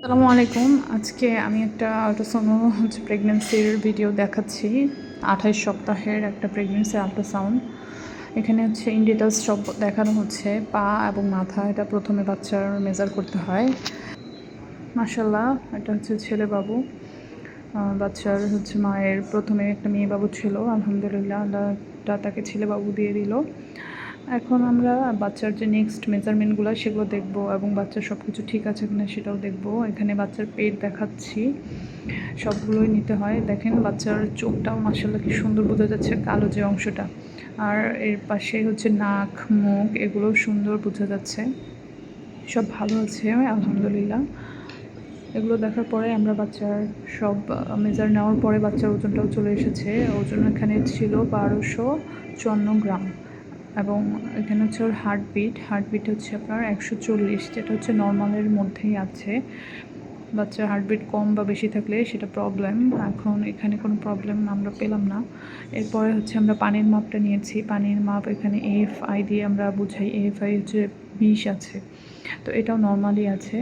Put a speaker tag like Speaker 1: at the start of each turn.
Speaker 1: আসসালামু আলাইকুম। আজকে আমি একটা আল্ট্রাসাউন্ড প্রেগন্যান্সির ভিডিও দেখাচ্ছি। ২৮ সপ্তাহের একটা প্রেগন্যান্সি আল্ট্রাসাউন্ড। এখানে ইন ডিটেলস সব দেখানো হচ্ছে। পা এবং মাথা এটা প্রথমে বাচ্চার মেজার করতে হয়। মাশাআল্লাহ, এটা ছেলে বাবু। বাচ্চার মায়ের প্রথমে একটা মেয়ে বাবু ছিল। আলহামদুলিল্লাহ, আল্লাহ তাকে ছেলে বাবু দিয়ে দিল। এখন আমরা বাচ্চার যে নেক্সট মেজারমেন্টগুলো সেগুলো দেখব এবং বাচ্চার সব কিছু ঠিক আছে কিনা সেটাও দেখব। এখানে বাচ্চার পেট দেখাচ্ছি, সবগুলোই নিতে হয়। দেখেন বাচ্চার চোখটাও মাশাআল্লাহ কি সুন্দর বোঝা যাচ্ছে, কালো যে অংশটা। আর এর পাশে নাক, মুখ, এগুলোও সুন্দর বোঝা যাচ্ছে। সব ভালো আছে আলহামদুলিল্লাহ। এগুলো দেখার পরে আমরা বাচ্চার সব মেজার নেওয়ার পরে বাচ্চার ওজনটাও চলে এসেছে। ওজন এখানে ছিল ১২৫৪ গ্রাম এবং এখানে ওর হার্টবিট আপনার ১৪০, যেটা নর্মালের মধ্যেই আছে। বাচ্চার হার্টবিট কম বা বেশি থাকলে সেটা প্রবলেম। এখন এখানে কোনো প্রবলেম আমরা পেলাম না। এরপরে আমরা পানির মাপটা নিয়েছি। পানির মাপ এখানে AFI দিয়ে আমরা বুঝাই। AFI ২০ আছে, তো এটাও নর্মালি আছে।